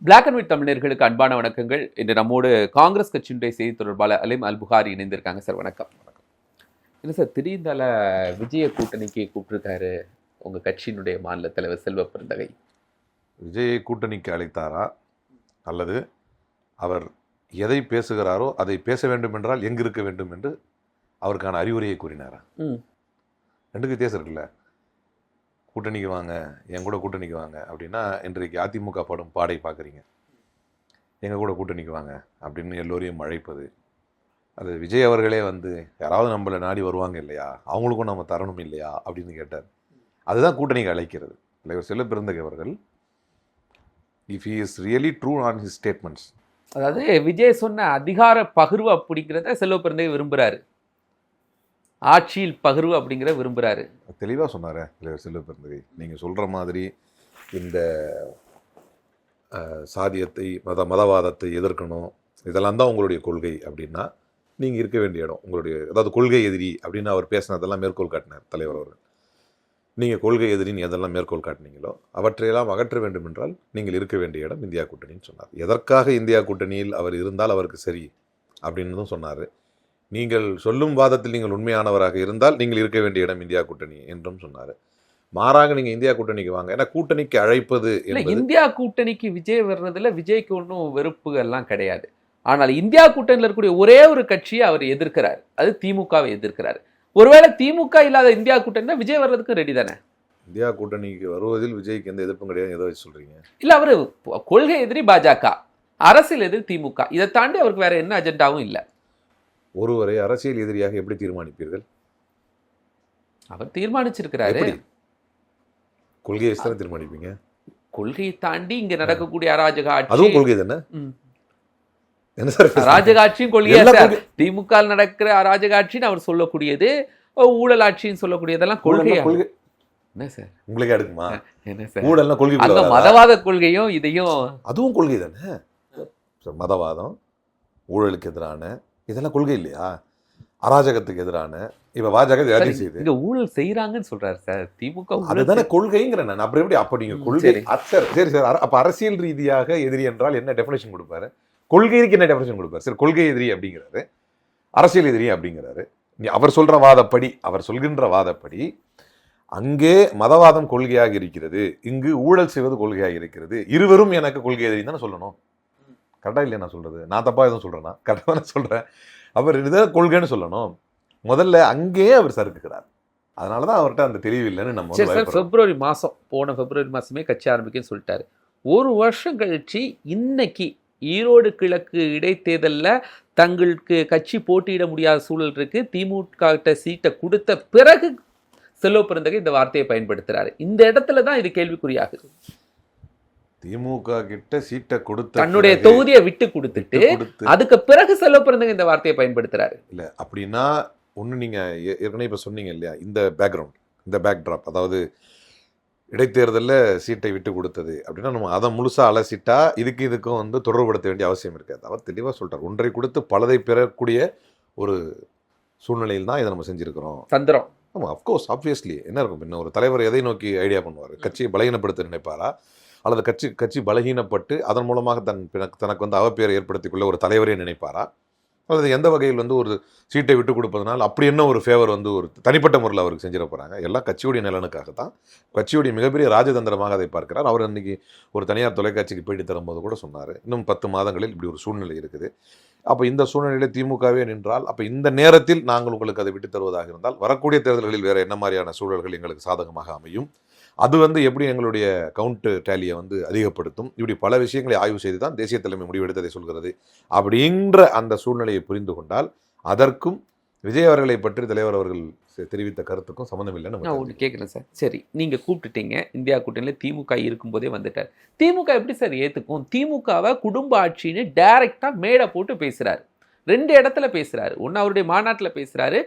Black and white தமிழர்களுக்கு அன்பான வணக்கங்கள். இன்று நம்மோடு காங்கிரஸ் கட்சியினுடைய செய்தி தொடர்பாளர் அலீம் அல் புகாரி இணைந்திருக்காங்க. சார் வணக்கம். இல்லை சார், திடீர்ந்தால விஜய கூட்டணிக்கு கூப்பிட்டுருக்காரு உங்கள் கட்சியினுடைய மாநில தலைவர் செல்வ பெருந்தகை. விஜயை கூட்டணிக்கு அழைத்தாரா அல்லது அவர் எதை பேசுகிறாரோ அதை பேச வேண்டும் என்றால் எங்கு இருக்க வேண்டும் என்று அவருக்கான அறிவுரையை கூறினாரா? ரெண்டுக்கு வித்தியாசம் இருக்குல்ல. கூட்டணிக்கு வாங்க, என் கூட கூட்டணிக்கு வாங்க அப்படின்னா இன்றைக்கு அதிமுக படும் பாடை பார்க்குறீங்க. எங்கள் கூட கூட்டணிக்கு வாங்க அப்படின்னு எல்லோரையும் அழைப்பது, அது விஜய் அவர்களே வந்து யாராவது நம்மளை நாடி வருவாங்க இல்லையா, அவங்களுக்கும் நம்ம தரணும் இல்லையா அப்படின்னு கேட்டார். அதுதான் கூட்டணிக்கு அழைக்கிறது. தலைவர் செல்வ பெருந்தகை அவர்கள், if he is really true on his statements, அதாவது விஜய் சொன்ன அதிகார பகிர்வு அப்படிங்கிறத செல்வ பெருந்தகை விரும்புகிறாரு, ஆட்சியில் பகிர்வு அப்படிங்கிற விரும்புகிறாரு. தெளிவாக சொன்னார் தலைவர் செல்வ பெருந்தகை. நீங்கள் சொல்கிற மாதிரி இந்த சாதியத்தை மதவாதத்தை எதிர்க்கணும், இதெல்லாம் தான் உங்களுடைய கொள்கை அப்படின்னா நீங்கள் இருக்க வேண்டிய இடம் உங்களுடைய, அதாவது கொள்கை எதிரி அப்படின்னு அவர் பேசினதெல்லாம் மேற்கோள் காட்டினார் தலைவர் அவர்கள். நீங்கள் கொள்கை எதிரின்னு எதெல்லாம் மேற்கோள் காட்டினீங்களோ அவற்றையெல்லாம் அகற்ற வேண்டும் என்றால் நீங்கள் இருக்க வேண்டிய இடம் இந்தியா கூட்டணின்னு சொன்னார். எதற்காக இந்தியா கூட்டணியில் அவர் இருந்தால் அவருக்கு சரி அப்படின்னு சொன்னார். நீங்கள் சொல்லும் வாதத்தில் நீங்கள் உண்மையானவராக இருந்தால் நீங்கள் இருக்க வேண்டிய இடம் இந்தியா கூட்டணி என்றும் சொன்னார். மாறாக நீங்கள் இந்தியா கூட்டணிக்கு வாங்க, ஏன்னா கூட்டணிக்கு அழைப்பது இந்தியா கூட்டணிக்கு விஜய் வர்றதுல விஜய்க்கு ஒன்றும் வெறுப்புகள்லாம் கிடையாது. ஆனால் இந்தியா கூட்டணியில் இருக்கக்கூடிய ஒரே ஒரு கட்சியை அவர் எதிர்க்கிறார், அது திமுகவை எதிர்க்கிறார். ஒருவேளை திமுக இல்லாத இந்தியா கூட்டணி விஜய் வர்றதுக்கு ரெடி தானே? இந்தியா கூட்டணிக்கு வருவதில் விஜய்க்கு எந்த எதிர்ப்பும் கிடையாது. எதை வச்சு சொல்றீங்க? இல்லை, அவர் கொள்கை எதிரி பாஜக, அரசியல் எதிரி திமுக, இதை தாண்டி அவருக்கு வேற என்ன அஜெண்டாவும் இல்லை. ஒருவரை அரசியல் எதிரியாக எப்படி தீர்மானிப்பீர்கள்? அவர் தீர்மானிச்சிருக்கிறாரு. கொள்கையை தானே தீர்மானிப்பீங்க. கொள்கையை தாண்டி இங்க நடக்கக்கூடிய அராஜக ஆட்சி, அதுவும் கொள்கை தானே. என்ன சார், அராஜக ஆட்சியும் கொள்கையா? திமுக நடக்கிற அராஜக ஆட்சின்னு அவர் சொல்லக்கூடியது, ஊழல் ஆட்சின்னு சொல்லக்கூடியதெல்லாம் கொள்கை. என்ன சார் உங்களுக்கு எடுக்குமா? என்ன சார் ஊழல்னா கொள்கை? அந்த மதவாத கொள்கையும் இதையும் அதுவும் கொள்கை தானே. மதவாதம், ஊழலுக்கு எதிரான இதெல்லாம் கொள்கை இல்லையா? அராஜகத்துக்கு எதிரான இப்ப பாஜக இங்க ஊழல் செய்யறாங்கன்னு சொல்றாரு சார் திமுக. அதுதானே கொள்கைங்கிறேன் நான். அப்புறம் எப்படி அப்ப நீங்க கொள்கை? சரி சார், அப்ப அரசியல் ரீதியாக எதிரி என்றால் என்ன டெஃபினேஷன் கொடுப்பாரு? கொள்கைக்கு என்ன டெஃபினேஷன் கொடுப்பாரு? சரி, கொள்கை எதிரி அப்படிங்கிறாரு, அரசியல் எதிரி அப்படிங்கிறாரு. அவர் சொல்ற வாதப்படி, அவர் சொல்கின்ற வாதப்படி அங்கே மதவாதம் கொள்கையாக இருக்கிறது, இங்கு ஊழல் செய்வது கொள்கையாக இருக்கிறது. இருவரும் எனக்கு கொள்கை எதிரி தானே சொல்லணும். கரெக்டா இல்லையா நான் சொல்றது? நான் தப்பா எதுவும் சொல்றேன்னா? கரெக்டாக நான் சொல்றேன். அவர் இதுதான் கொள்கைன்னு சொல்லணும். முதல்ல அங்கேயே அவர் சறுக்குகிறார். அதனாலதான் அவர்கிட்ட அந்த தெளிவு இல்லைன்னு நம்ம பிப்ரவரி மாசம், போன பிப்ரவரி மாசமே கட்சி ஆரம்பிக்குன்னு சொல்லிட்டாரு. ஒரு வருஷம் கழிச்சு இன்னைக்கு ஈரோடு கிழக்கு இடைத்தேர்தலில் தங்களுக்கு கட்சி போட்டியிட முடியாத சூழல் இருக்கு, திமுக சீட்டை கொடுத்த பிறகு செல்வ பெருந்தகை இந்த வார்த்தையை பயன்படுத்துறாரு. இந்த இடத்துல தான் இது கேள்விக்குறியாகுது. திமுக கிட்ட சீட்டை கொடுத்து தன்னுடைய தொகுதியை விட்டு கொடுத்துட்டு அதுக்கு பிறகு செல்வ பெருந்தகை இந்த வார்த்தையை பயன்படுத்துறாரு. இல்ல அப்படின்னா ஒண்ணு, நீங்க ஏற்கனவே இப்ப சொன்னீங்க இல்லையா, இந்த பேக்ரவுண்ட், இந்த பேக்ட்ராப், அதாவது இடைத்தேர்தலில் சீட்டை விட்டு கொடுத்தது அப்படின்னா நம்ம அதை முழுசா அலசிட்டா இதுக்கும் வந்து தொடர்புபடுத்த வேண்டிய அவசியம் இருக்காது. அவர் தெளிவா சொல்றார், ஒன்றை கொடுத்து பலதை பெறக்கூடிய ஒரு சூழ்நிலையில் தான் இதை நம்ம செஞ்சிருக்கிறோம். தந்திரம். ஆமா, அப்கோர்ஸ், ஆப்வியஸ்லி. என்ன இருக்கும் பின்ன, ஒரு தலைவர் எதை நோக்கி ஐடியா பண்ணுவார்? கட்சியை பலகீனப்படுத்த நினைப்பாரா, அல்லது கட்சி பலகீனப்பட்டு அதன் மூலமாக தனக்கு வந்து அவப்பேரை ஏற்படுத்திக் கொள்ள ஒரு தலைவரே நினைப்பாரா, அல்லது எந்த வகையில் வந்து ஒரு சீட்டை விட்டு கொடுப்பதனால் அப்படி என்ன ஒரு ஃபேவர் வந்து ஒரு தனிப்பட்ட முறையில் அவருக்கு செஞ்சிட போகிறாங்க? எல்லாம் கட்சியுடைய நலனுக்காக தான். கட்சியுடைய மிகப்பெரிய ராஜதந்திரமாக அதை பார்க்கிறார். அவர் அன்றைக்கி ஒரு தனியார் தொலைக்காட்சிக்கு பேட்டி தரும்போது கூட சொன்னார், இன்னும் 10 மாதங்களில் இப்படி ஒரு சூழ்நிலை இருக்குது. அப்போ இந்த சூழ்நிலையில் திமுகவே நின்றால், அப்போ இந்த நேரத்தில் நாங்கள் உங்களுக்கு அதை விட்டு தருவதாக இருந்தால் வரக்கூடிய தேர்தல்களில் வேறு என்ன மாதிரியான சூழல்கள் எங்களுக்கு சாதகமாக அமையும், அது வந்து எப்படி எங்களுடைய கவுண்ட் டேலியை வந்து அதிகப்படுத்தும், இப்படி பல விஷயங்களை ஆய்வு செய்து தான் தேசிய தலைமை முடிவெடுத்ததை சொல்கிறது. அப்படின்ற அந்த சூழ்நிலையை புரிந்து கொண்டால் அதற்கும் விஜய் அவர்களை பற்றி தலைவர் அவர்கள் தெரிவித்த கருத்துக்கும் சம்மந்தம் இல்லைன்னு நான் ஒன்று கேட்குறேன் சார். சரி, நீங்கள் கூப்பிட்டுட்டீங்க, இந்தியா கூட்டணியில் திமுக இருக்கும்போதே வந்துட்டார். திமுக எப்படி சார் ஏற்றுக்கும்? திமுகவை குடும்ப ஆட்சின்னு டைரெக்டாக மேடை போட்டு பேசுகிறாரு, 2 இடத்துல பேசுகிறாரு. ஒன்று அவருடைய மாநாட்டில் பேசுகிறாரு,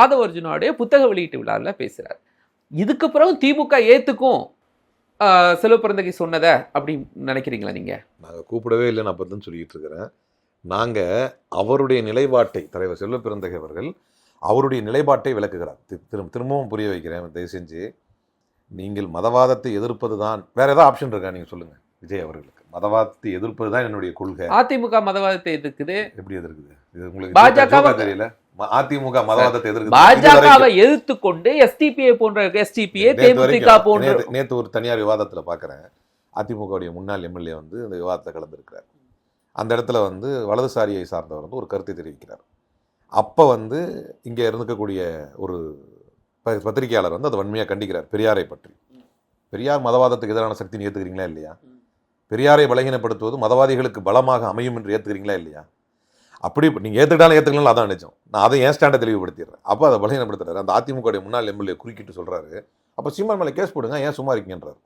ஆதவ அர்ஜுனாவுடைய புத்தக வெளியீட்டு விழாவில் பேசுகிறார். இதுக்கு பிறகு திமுக ஏற்றுக்கும் செல்வ பெருந்தகை சொன்னதை அப்படின்னு நினைக்கிறீங்களா? நீங்கள் நாங்கள் கூப்பிடவே இல்லைன்னு அப்போ தான் சொல்லிக்கிட்டு இருக்கிறேன். நாங்கள் அவருடைய நிலைப்பாட்டை, தலைவர் செல்வ பெருந்தகை அவர்கள் அவருடைய நிலைப்பாட்டை விளக்குகிறார். திரும்பவும் புரிய வைக்கிறேன், தயவு செஞ்சு. நீங்கள் மதவாதத்தை எதிர்ப்பது தான், வேற ஏதாவது ஆப்ஷன் இருக்கா நீங்கள் சொல்லுங்கள். விஜய் அவர்களுக்கு. மதவாதத்தை எதிர்ப்பது தான் என்னுடைய கொள்கை. அதிமுக மதவாதத்தை எதிர்க்குது. எப்படி எதிர்க்குது? இது உங்களுக்கு பாஜக தெரியல. அதிமுக மதவாதத்தை எதிர்க்குது. பாஜகவை எதிர்த்து கொண்டு எஸ்டிபிஐ போன்ற எஸ்டிபிஐ தேமுதிக போன்ற நேற்று ஒரு தனியார் விவாதத்துல பாக்குறேன், அதிமுகவுடைய முன்னாள் எம்எல்ஏ வந்து இந்த விவாதத்தை கலந்துருக்கிறார். அந்த இடத்துல வந்து வலதுசாரியை சார்ந்தவர் வந்து ஒரு கருத்தை தெரிவிக்கிறார். அப்போ வந்து இங்கே இருந்துக்கக்கூடிய ஒரு பத்திரிகையாளர் வந்து அதை வன்மையாக கண்டிக்கிறார் பெரியாரை பற்றி. பெரியார் மதவாதத்துக்கு எதிரான சக்தின்னு ஏற்றுக்கிறீங்களா இல்லையா? பெரியாரை பலகீனப்படுத்துவது மதவாதிகளுக்கு பலமாக அமையும் என்று ஏற்றுக்கிறீங்களா இல்லையா? அப்படி நீங்கள் ஏற்றுக்கிட்டாலும் ஏற்றுக்கலாம், அதான் நினைச்சோம். நான் அதை ஏன் ஸ்டாண்டை தெளிவுபடுத்திடுறேன். அப்போ அதை பலகீனப்படுத்துறாரு. அந்த அதிமுக முன்னாள் எம்எல்ஏ குறுக்கிட்டு சொல்கிறாரு, அப்போ சீமான் மேலே கேஸ் போடுங்க, ஏன் சும்மா இருக்கீங்கன்றார்.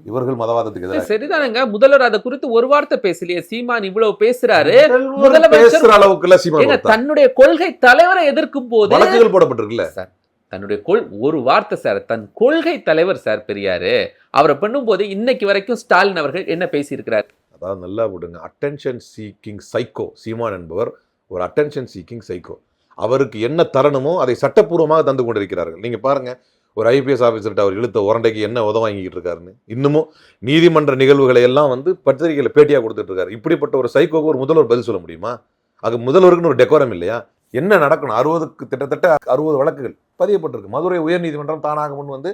இவர்கள் மதவாதத்துக்கு எதிராக. சரிதானுங்க, முதல்வர் அதை குறித்து ஒரு வார்த்தை பேசலையே. சீமான் இவ்வளவு பேசுறாரு, முதலமைச்சர் அளவுக்குள்ள சீமான் தன்னுடைய கொள்கை தலைவரை எதிர்க்கும் போது வழக்குகள் போடப்பட்டிருக்குல்ல சார். தன்னுடைய ஒரு வார்த்தை சார், தன் கொள்கை தலைவர் சார் பெரியாரு, அவரை பண்ணும் போது இன்னைக்கு வரைக்கும் ஸ்டாலின் அவர்கள் என்ன பேசியிருக்கிறார்? அதாவது நல்லா விடுங்க, அட்டென்ஷன் சீக்கிங் சைக்கோ சீமான் என்பவர் ஒரு அட்டென்ஷன் சீக்கிங் சைக்கோ. அவருக்கு என்ன தரணுமோ அதை சட்டப்பூர்வமாக தந்து கொண்டிருக்கிறார்கள். நீங்க பாருங்க, ஒரு ஐபிஎஸ் ஆஃபீஸர்கிட்ட அவர் இழுத்த உரண்டைக்கு என்ன உதவாங்கிட்டு இருக்காருன்னு இன்னமும் நீதிமன்ற நிகழ்வுகளை எல்லாம் வந்து பத்திரிகையில பேட்டியா கொடுத்துட்டு இருக்காரு. இப்படிப்பட்ட ஒரு சைக்கோக்கு ஒரு முதல்வர் பதில் சொல்ல முடியுமா? அது முதல்வருக்குன்னு ஒரு டெக்கோரம் இல்லையா? என்ன நடக்கணும்? 60க்கு கிட்டத்தட்ட 60 வழக்குகள் பதியப்பட்டிருக்கு. மதுரை உயர்நீதிமன்றம் தானாக முன் வந்து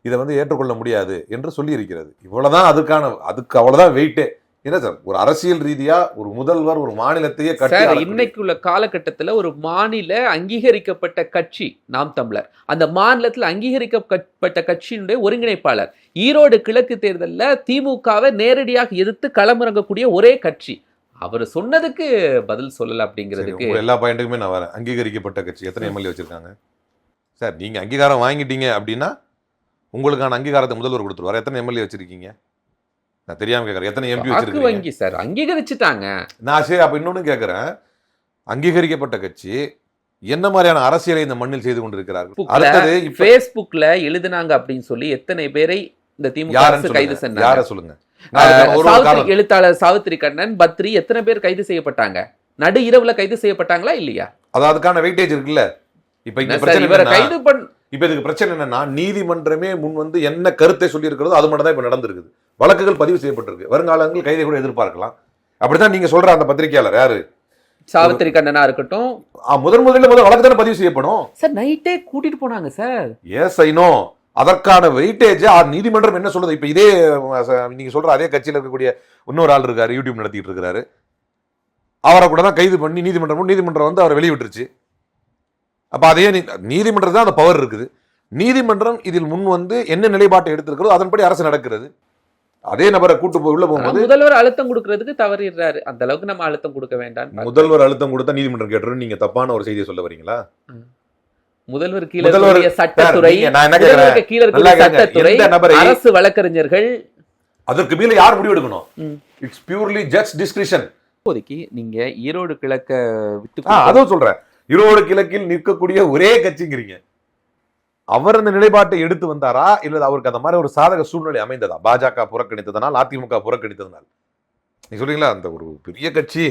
இதை வந்து ஏற்றுக்கொள்ள முடியாது என்று சொல்லி இருக்கிறது. இவ்வளவுதான் அதுக்கு அவ்வளவுதான் வெயிட்டே. என்ன சார், ஒரு அரசியல் ரீதியா ஒரு முதல்வர் ஒரு மாநிலத்தையே இன்னைக்கு உள்ள காலகட்டத்தில் ஒரு மாநில அங்கீகரிக்கப்பட்ட கட்சி நாம் தமிழர், அந்த மாநிலத்தில் அங்கீகரிக்கப்பட்ட கட்சியினுடைய ஒருங்கிணைப்பாளர், ஈரோடு கிழக்கு தேர்தலில் திமுகவை நேரடியாக எதிர்த்து களமிறங்கக்கூடிய ஒரே கட்சி. அவர் சொன்னதுக்கு பதில் சொல்லல அப்படிங்கிறதுக்கு எல்லா பாயிண்ட்டுக்குமே நான் வரேன். அங்கீகரிக்கப்பட்ட கட்சி எத்தனை எம்எல்ஏ வச்சிருக்காங்க சார்? நீங்க அங்கீகாரம் வாங்கிட்டீங்க அப்படின்னா உங்களுக்கான அங்கீகாரத்தை முதல்வர் கொடுத்துருவார். எத்தனை எம்எல்ஏ வச்சிருக்கீங்க? நான் தெரியாம கேட்கறேன், எத்தனை எம்பி வச்சிருக்கீங்க சார்? அங்கீகரிச்சுட்டாங்க. நான் சரி, அப்ப இன்னொன்னு கேட்கறேன், அங்கீகரிக்கப்பட்ட கட்சி என்ன மாதிரியான அரசியலை இந்த மண்ணில் செய்து கொண்டிருக்கிறார்கள்? அடுத்தது Facebookல எழுதினாங்க அப்படின்னு சொல்லி எத்தனை பேரை இந்த திமுக அரசு கைது செஞ்சாங்க? யார சொல்லுங்க. எழுத்தாளர் சாவித்திரி கண்ணன், பத்ரி, எத்தனை பேர் கைது செய்யப்பட்டாங்க? நடு இரவுல கைது செய்யப்பட்டாங்களா இல்லையா? அது அதுக்கான வெயிட்டேஜ் இருக்குல்ல. இப்ப இந்த இதுக்கு பிரச்சனை என்னன்னா, நீதிமன்றமே முன் வந்து என்ன கருத்தை சொல்லி இருக்கிறதோ அது மட்டும் தான் இப்ப நடந்திருக்குது. வழக்குகள் பதிவு செய்யப்பட்டிருக்கு. வருங்காலங்கள் கைதை கூட எதிர்பார்க்கலாம். அப்படித்தான் நீங்க சொல்ற அந்த பத்திரிகையாளர் யாரு, சாவித்திரி கண்ணனா இருக்கட்டும், முதல்ல வழக்கு தானே பதிவு செய்யப்படும் சார். நைட்டே கூட்டிட்டு போனாங்க சார். Yes I know. அதற்கான வெயிட்டேஜ் நீதிமன்றம் என்ன சொல்றது? இப்ப இதே நீங்க சொல்ற அதே கட்சியில் இருக்கக்கூடிய இன்னொரு ஆள் இருக்காரு, யூடியூப் நடத்திட்டு இருக்கிறாரு. அவரை கூட தான் கைது பண்ணி நீதிமன்றம் வந்து அவரை வெளியிட்டுருச்சு. அப்ப அதே நீதிமன்றம் தான் அந்த பவர் இருக்குது. நீதிமன்றம் இதில் முன் வந்து என்ன நிலைப்பாட்டை எடுத்திருக்கிறதோ அதன்படி அரசு நடக்கிறது. அதே நபரை கூட்டு போய் உள்ள போகும்போது முதல்வர் அழுத்தம் கொடுக்கறதுக்கு தவறிடுறாரு. அந்த அளவுக்கு நம்ம அழுத்தம் கொடுக்க வேண்டாம். முதல்வர் அழுத்தம் கொடுத்தா நீதிமன்றம் கேட்டுரும். நீங்க தப்பான ஒரு செய்தியை சொல்ல வரீங்களா? முதல்வர் கீழே சட்டத்துறை, அரசு வழக்கறிஞர்கள், அதற்கு மேல யார் முடிவு எடுக்கணும்? It's purely judge discretion. இப்போதைக்கு நீங்க ஈரோடு கிழக்க விட்டு அதுவும் சொல்றேன், ஈரோடு கிழக்கில் நிற்கக்கூடிய ஒரே கட்சிங்கிறீங்க. அவர் அந்த நிலைப்பாட்டை எடுத்து வந்தாரா இல்ல அவருக்கு அந்த மாதிரி ஒரு சாதக சூழ்நிலை அமைந்ததா? பாஜக புறக்கணித்ததனால், அதிமுக புறக்கணித்ததனால்? நீ சொல்றீங்களா அந்த ஒரு பெரிய கட்சி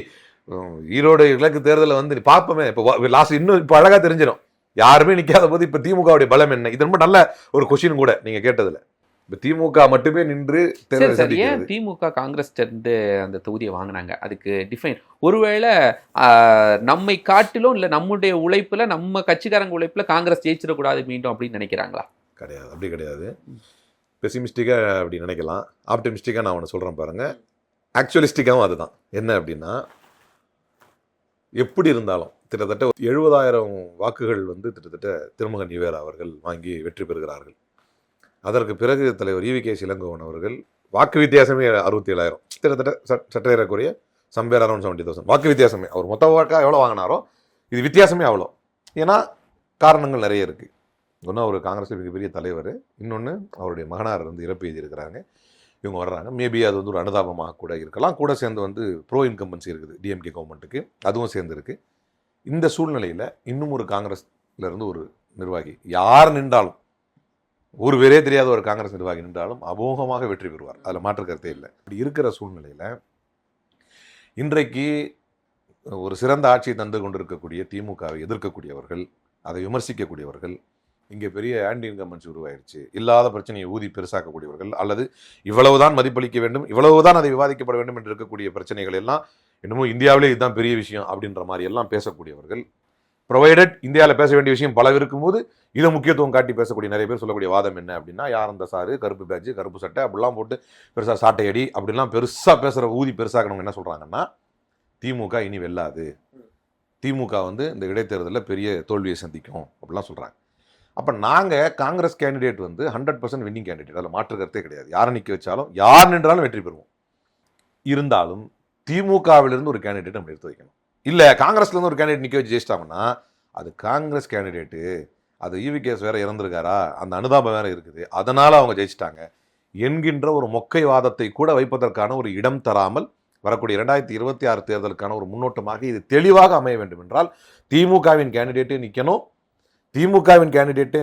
ஈரோடு கிழக்கு தேர்தலில் வந்து பார்ப்போமே. இப்போ லாஸ்ட் இன்னும் இப்போ அழகா தெரிஞ்சிடும் யாருமே நிக்காத போது இப்ப திமுகவுடைய பலம் என்ன. இது ரொம்ப நல்ல ஒரு கொஸ்டின் கூட நீங்க கேட்டதுல. இப்ப திமுக மட்டுமே நின்று ஏன் திமுக காங்கிரஸ் அந்த தொகுதியை வாங்கினாங்க? அதுக்கு டிஃபைன். ஒருவேளை நம்மை காட்டிலும் இல்ல நம்முடைய உழைப்புல, நம்ம கட்சிக்காரங்க உழைப்புல காங்கிரஸ் ஜெயிச்சிடக்கூடாது மீண்டும் அப்படின்னு நினைக்கிறாங்களா? கிடையாது, அப்படி கிடையாது. பெசிமிஸ்டிக்கா அப்படி நினைக்கலாம். ஆப்டிமிஸ்டிக்கா நான் ஒன்று சொல்றேன் பாருங்க. ஆக்சுவலிஸ்டிக்காவும் அதுதான். என்ன அப்படின்னா, எப்படி இருந்தாலும் கிட்டத்தட்ட 70,000 வாக்குகள் வந்து கிட்டத்தட்ட திருமகன் ஈவேரா அவர்கள் வாங்கி வெற்றி பெறுகிறார்கள். அதற்கு பிறகு தலைவர் EVK இளங்கோவன் அவர்கள் வாக்கு வித்தியாசமே 67,000, கிட்டத்தட்ட சற்றேறக்குரிய சம்பேர் அரௌண்ட் 70,000 வாக்கு வித்தியாசமே. அவர் மொத்த வாக்கா எவ்வளோ வாங்கினாரோ இது வித்தியாசமே அவ்வளோ. ஏன்னா காரணங்கள் நிறைய இருக்குது. ஒன்று அவர் காங்கிரஸ் மிகப்பெரிய தலைவர், இன்னொன்று அவருடைய மகனார் வந்து இறப்பு எழுதியிருக்கிறாங்க. இவங்க வர்றாங்க. மேபி அது வந்து ஒரு அனுதாபமாக கூட இருக்கலாம். கூட சேர்ந்து வந்து ப்ரோ இன்கம்பன்சி இருக்குது DMK கவர்மெண்ட்டுக்கு, அதுவும் சேர்ந்து இருக்குது. இந்த சூழ்நிலையில் இன்னும் ஒரு காங்கிரஸ்ல இருந்து ஒரு நிர்வாகி யார் நின்றாலும், ஒரு பேரே தெரியாத ஒரு காங்கிரஸ் நிர்வாகி நின்றாலும் அமோகமாக வெற்றி பெறுவார். அதில் மாற்று கருத்தே இல்லை. இப்படி இருக்கிற சூழ்நிலையில் இன்றைக்கு ஒரு சிறந்த ஆட்சியை தந்து கொண்டிருக்கக்கூடிய திமுகவை எதிர்க்கக்கூடியவர்கள், அதை விமர்சிக்கக்கூடியவர்கள், இங்கே பெரிய ஆன்டி இன்கம்பன்சி உருவாயிருச்சு, இல்லாத பிரச்சனையை ஊதி பெருசாக்கக்கூடியவர்கள், அல்லது இவ்வளவுதான் மதிப்பளிக்க வேண்டும், இவ்வளவுதான் அதை விவாதிக்கப்பட வேண்டும் என்று இருக்கக்கூடிய பிரச்சனைகள் எல்லாம் என்னமோ இந்தியாவிலே இதுதான் பெரிய விஷயம் அப்படின்ற மாதிரி எல்லாம் பேசக்கூடியவர்கள், ப்ரொவைடட் இந்தியாவில் பேச வேண்டிய விஷயம் பல இருக்கும்போது இதை முக்கியத்துவம் காட்டி பேசக்கூடிய நிறைய பேர் சொல்லக்கூடிய வாதம் என்ன அப்படின்னா, யார் அந்த சாரு, கருப்பு பேட்ஜ், கருப்பு சட்டை அப்படிலாம் போட்டு பெருசாக சாட்டை அடி அப்படிலாம் பெருசாக பேசுகிற ஊதி பெருசாக்கணும் என்ன சொல்கிறாங்கன்னா, திமுக இனி வெல்லாது, திமுக வந்து இந்த இடைத்தேர்தலில் பெரிய தோல்வியை சந்திக்கும் அப்படிலாம் சொல்கிறாங்க. அப்போ நாங்கள் காங்கிரஸ் கேண்டிடேட் வந்து 100% வின்னிங் கேண்டிடேட், அதில் மாற்று கருத்தே கிடையாது. யாரை நிற்க வச்சாலும் யார் நின்றாலும் வெற்றி பெறுவோம். இருந்தாலும் திமுகவிலிருந்து ஒரு கேண்டிடேட் நம்ம எடுத்து வைக்கணும். இல்லை காங்கிரஸ்லேருந்து ஒரு கேண்டிடேட் நிற்க வச்சு ஜெயிச்சிட்டாங்கன்னா அது காங்கிரஸ் கேண்டிடேட்டு, அது ஈவிகேஎஸ் வேற இறந்துருக்காரா, அந்த அனுதாபம் வேற இருக்குது, அதனால் அவங்க ஜெயிச்சிட்டாங்க என்கின்ற ஒரு மொக்கை வாதத்தை கூட வைப்பதற்கான ஒரு இடம் தராமல் வரக்கூடிய 2026 தேர்தலுக்கான ஒரு முன்னோட்டமாக இது தெளிவாக அமைய வேண்டும் என்றால் திமுகவின் கேண்டிடேட்டே நிற்கணும், திமுகவின் கேண்டிடேட்டே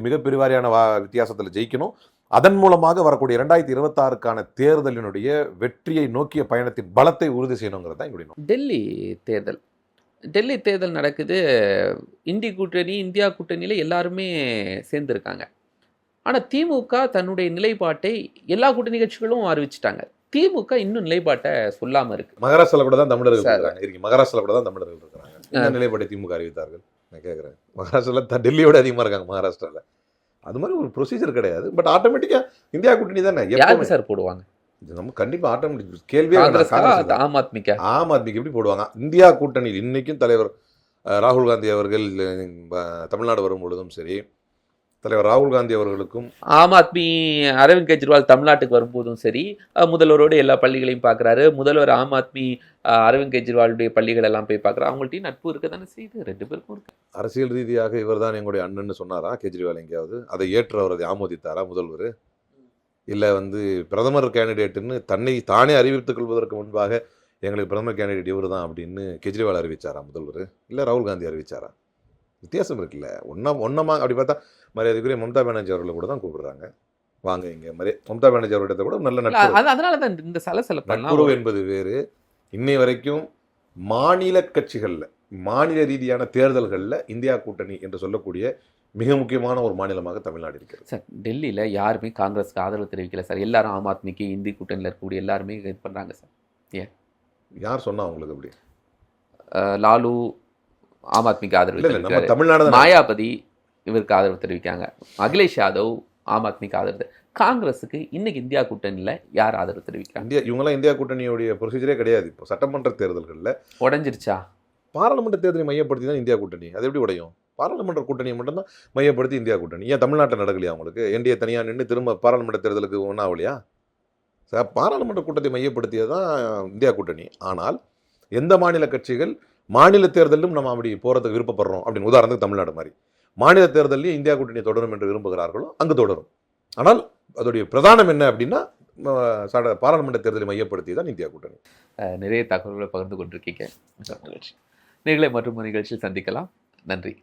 மிகப்பெரிய வித்தியாசத்தில் ஜெயிக்கணும். அதன் மூலமாக வரக்கூடிய 2026க்கான தேர்தலினுடைய வெற்றியை நோக்கிய பயணத்தின் பலத்தை உறுதி செய்யணுங்கிறது தான் எங்களுடைய நோக்கம். டெல்லி தேர்தல் நடக்குது. இந்தியா கூட்டணியில் எல்லாருமே சேர்ந்துருக்காங்க. ஆனால் திமுக தன்னுடைய நிலைப்பாட்டை எல்லா கூட்டணி கட்சிகளும் அறிவிச்சிட்டாங்க. திமுக இன்னும் நிலைப்பாட்டை சொல்லாமல் இருக்கு. மகாராஷ்டிராவில் கூட தான் தமிழர்கள் இருக்காங்க. மகாராஷ்டிராவில் கூட தான் தமிழர்கள் இருக்கிறாங்க. என்ன நிலைப்பாட்டை திமுக அறிவித்தார்கள் நான் கேட்குறேன். மகாராஷ்டிராவில் டெல்லியோட அதிகமாக இருக்காங்க. மகாராஷ்டிராவில் அது மாதிரி ஒரு ப்ரொசீஜர் கிடையாது. பட் ஆட்டோமேட்டிக்காக இந்தியா கூட்டணி தானே யாருக்கு சார் போடுவாங்க? நம்ம கண்டிப்பாக ஆட்டோமேட்டிக் கேள்வியே ஆம் ஆத்மிக்கு எப்படி போடுவாங்க? இந்தியா கூட்டணியில் இன்னைக்கும் தலைவர் ராகுல் காந்தி அவர்கள் தமிழ்நாடு வரும் பொழுதும் சரி, தலைவர் ராகுல் காந்தி அவர்களுக்கும் ஆம் ஆத்மி அரவிந்த் கெஜ்ரிவால் தமிழ்நாட்டுக்கு வரும்போதும் சரி, முதல்வரோடு எல்லா பள்ளிகளையும் பார்க்குறாரு. முதல்வர் ஆம் ஆத்மி அரவிந்த் கெஜ்ரிவாலுடைய பள்ளிகள் எல்லாம் போய் பார்க்குறாரு. அவங்கள்ட்டையும் நட்பு இருக்க தானே செய்யுது, ரெண்டு பேருக்கும் இருக்கு. அரசியல் ரீதியாக இவர் தான் எங்களுடைய அண்ணன்னு சொன்னாரா கெஜ்ரிவால்? எங்கேயாவது அதை ஏற்று அவர் அதை ஆமோதித்தாரா முதல்வர்? இல்லை வந்து பிரதமர் கேண்டிடேட்டுன்னு தானே அறிவித்துக் கொள்வதற்கு முன்பாக எங்களுக்கு பிரதமர் கேண்டிடேட் இவர் தான் அப்படின்னு கெஜ்ரிவால் அறிவிச்சாரா முதல்வர்? இல்லை ராகுல் காந்தி அறிவிச்சாரா? வித்தியாசம் இருக்குல்ல. ஒன்றமா அப்படி பார்த்தா மரியாதைக்குரிய மம்தா பானர்ஜி அவர்களை கூட தான் கூப்பிடுறாங்க, வாங்க இங்கே மம்தா பானர்ஜி அவர்கிட்ட கூட நல்ல அதனாலதான் இந்த நட்புறவு என்பது வேறு. இன்னை வரைக்கும் மாநில கட்சிகளில் மாநில ரீதியான தேர்தல்களில் இந்தியா கூட்டணி என்று சொல்லக்கூடிய மிக முக்கியமான ஒரு மாநிலமாக தமிழ்நாடு இருக்கிறது. சார் டெல்லியில் யாருமே காங்கிரஸ்க்கு ஆதரவு தெரிவிக்கல சார். எல்லாரும் ஆம் ஆத்மிக்கு இந்தி கூட்டணியில் இருக்கக்கூடிய எல்லாருமே இது பண்ணுறாங்க சார். ஏன் யார் சொன்னா உங்களுக்கு அப்படி? லாலு ஆம் ஆத்மிக்கு ஆதரவு, தமிழ்நாடு மாயாவதி இவருக்கு ஆதரவு தெரிவிக்காங்க, அகிலேஷ் யாதவ் ஆம் ஆத்மிக்கு ஆதரவு. காங்கிரஸுக்கு இன்னைக்கு இந்தியா கூட்டணியில் யார் ஆதரவு தெரிவிக்கிறாங்க? இவங்கெல்லாம் இந்தியா கூட்டணியோடைய ப்ரொசீஜரே கிடையாது. இப்போ சட்டமன்ற தேர்தல்களில் உடஞ்சிருச்சா? பாராளுமன்ற தேர்தலை மையப்படுத்தி தான் இந்தியா கூட்டணி. அது எப்படி உடையும்? பாராளுமன்ற கூட்டணியை மட்டும்தான் மையப்படுத்தி இந்தியா கூட்டணி. ஏன் தமிழ்நாட்டில் நடக்கலையா அவங்களுக்கு? என்டிஏ தனியாக நின்று திரும்ப பாராளுமன்ற தேர்தலுக்கு ஒன்றாவலையா சார்? பாராளுமன்ற கூட்டத்தை மையப்படுத்தியது தான் இந்தியா கூட்டணி. ஆனால் எந்த மாநில கட்சிகள் மாநில தேர்தலும் நம்ம அப்படி போகிறதுக்கு விருப்பப்படுறோம் அப்படின்னு, உதாரணத்துக்கு தமிழ்நாடு மாதிரி மாநில தேர்தலையும் இந்தியா கூட்டணி தொடரும் என்று விரும்புகிறார்களோ அங்கு தொடரும். ஆனால் அதோடைய பிரதானம் என்ன அப்படின்னா பாராளுமன்ற தேர்தலை மையப்படுத்தி தான் இந்தியா கூட்டணி. நிறைய தகவல்களை பகிர்ந்து கொண்டிருக்கீங்க. நேர்களை மற்றும் நிகழ்ச்சியில் சந்திக்கலாம். நன்றி.